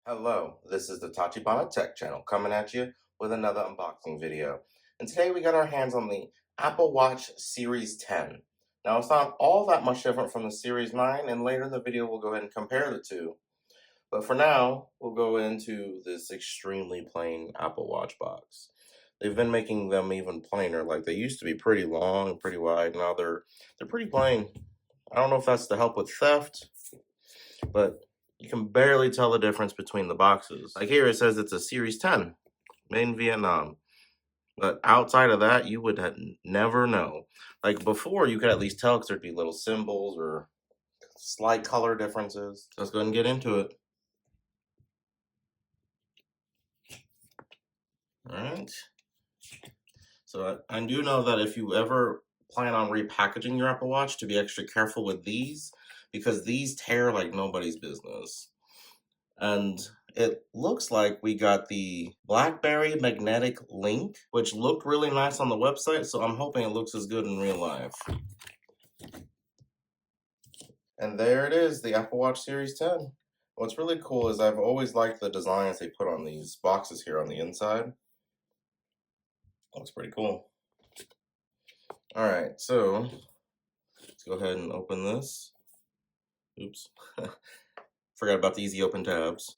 Hello, this is the Tachibana Tech channel coming at you with another unboxing video. And today we got our hands on the Apple Watch Series 10. Now it's not all that much different from the Series 9, and later in the video we'll go ahead and compare the two. But for now, we'll go into this extremely plain Apple Watch box. They've been making them even plainer. Like, they used to be pretty long and pretty wide. Now they're pretty plain. I don't know if that's to help with theft, but you can barely tell the difference between the boxes. Like, here it says it's a Series 10, made in Vietnam. But outside of that, you would never know. Like, before, you could at least tell because there'd be little symbols or slight color differences. So let's go ahead and get into it. All right. So I do know that if you ever plan on repackaging your Apple Watch, to be extra careful with these, because these tear like nobody's business. And it looks like we got the BlackBerry magnetic link, which looked really nice on the website, so I'm hoping it looks as good in real life. And there it is, the Apple Watch Series 10. What's really cool is I've always liked the designs they put on these boxes here on the inside. Looks pretty cool. Alright, so let's go ahead and open this. Oops. Forgot about the easy open tabs.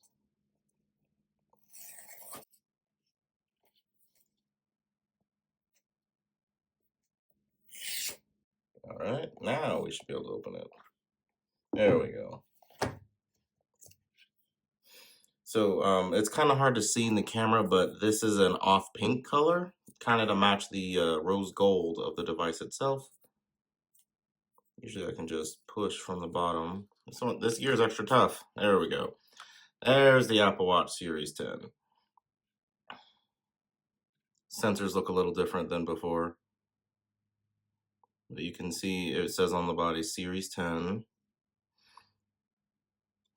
Alright, now we should be able to open it. There we go. So it's kind of hard to see in the camera, but this is an off pink color, kind of to match the rose gold of the device itself. Usually I can just push from the bottom. This gear is extra tough. There we go. There's the Apple Watch Series 10. Sensors look a little different than before. But you can see it says on the body Series 10.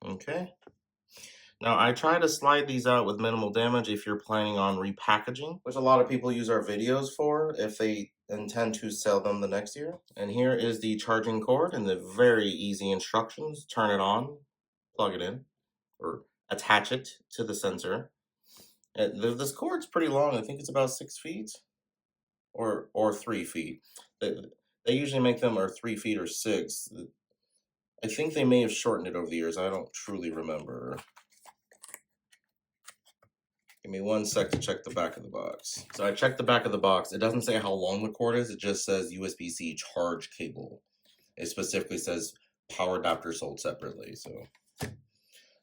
Okay. Now, I try to slide these out with minimal damage if you're planning on repackaging, which a lot of people use our videos for if they intend to sell them the next year. And here is the charging cord and the very easy instructions. Turn it on, plug it in, or attach it to the sensor. This cord's pretty long. I think it's about 6 feet or 3 feet. They usually make them or 3 feet or 6. I think they may have shortened it over the years. I don't truly remember. Give me 1 sec to check the back of the box. So I checked the back of the box. It doesn't say how long the cord is. It just says USB-C charge cable. It specifically says power adapter sold separately. So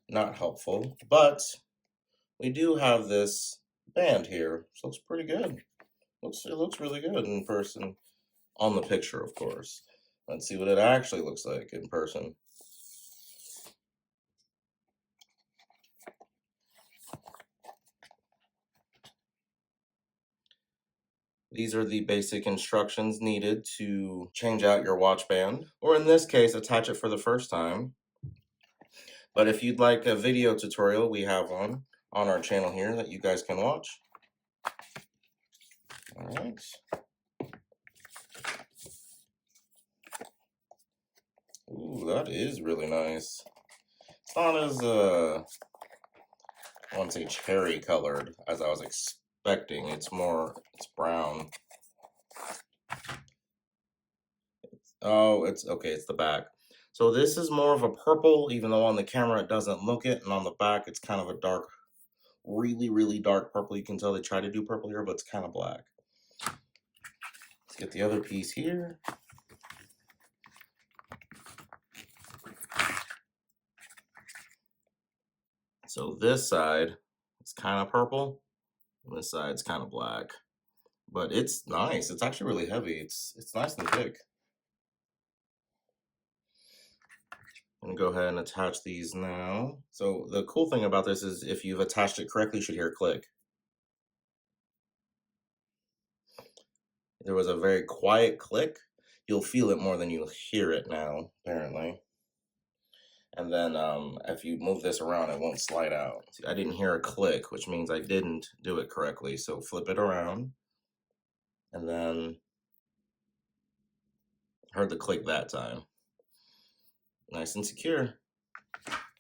not helpful. But we do have this band here. So it looks pretty good. It looks really good in person. On the picture, of course. Let's see what it actually looks like in person. These are the basic instructions needed to change out your watch band, or in this case, attach it for the first time. But if you'd like a video tutorial, we have one on our channel here that you guys can watch. All right. Ooh, that is really nice. It's not as, I want to say cherry colored as I was expecting. It's brown. Oh, it's okay, it's the back. So this is more of a purple, even though on the camera it doesn't look it, and on the back it's kind of a dark, really, really dark purple. You can tell they try to do purple here, but it's kind of black. Let's get the other piece here. So this side is kind of purple, and this side's kind of black. But it's nice. It's actually really heavy. It's nice and thick. I'm gonna go ahead and attach these now. So the cool thing about this is if you've attached it correctly, you should hear a click. There was a very quiet click. You'll feel it more than you'll hear it now, apparently. And then if you move this around, it won't slide out. See, I didn't hear a click, which means I didn't do it correctly. So flip it around. And then heard the click that time. Nice and secure.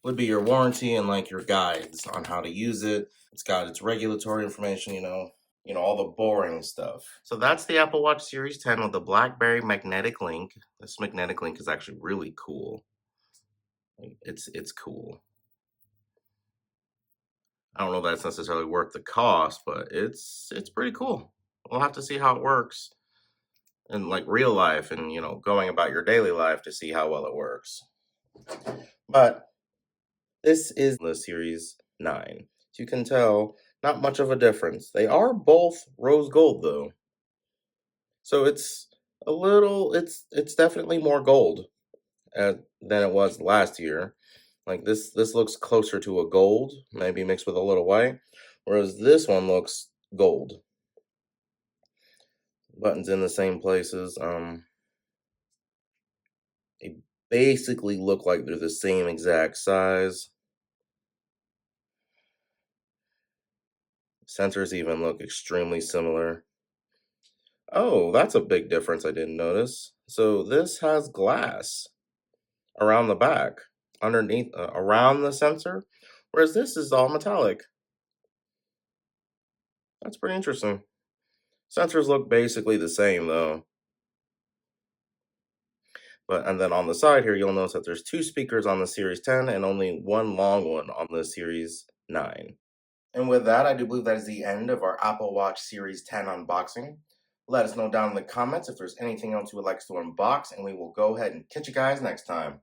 would be your warranty and like your guides on how to use it. It's got its regulatory information, all the boring stuff. So that's the Apple Watch Series 10 with the BlackBerry magnetic link. This magnetic link is actually really cool. It's cool. I don't know if that's necessarily worth the cost, but it's pretty cool. We'll have to see how it works in like real life and going about your daily life to see how well it works. But this is the Series 9. As you can tell, not much of a difference. They are both rose gold though. So it's it's definitely more gold than it was last year. Like this looks closer to a gold, maybe mixed with a little white, whereas this one looks gold. Buttons in the same places. They basically look like they're the same exact size. Sensors even look extremely similar. Oh, that's a big difference I didn't notice. So this has glass around the back, underneath, around the sensor, whereas this is all metallic. That's pretty interesting. Sensors look basically the same though. And then on the side here, you'll notice that there's 2 speakers on the Series 10 and only one long one on the Series 9. And with that, I do believe that is the end of our Apple Watch Series 10 unboxing. Let us know down in the comments if there's anything else you would like us to unbox, and we will go ahead and catch you guys next time.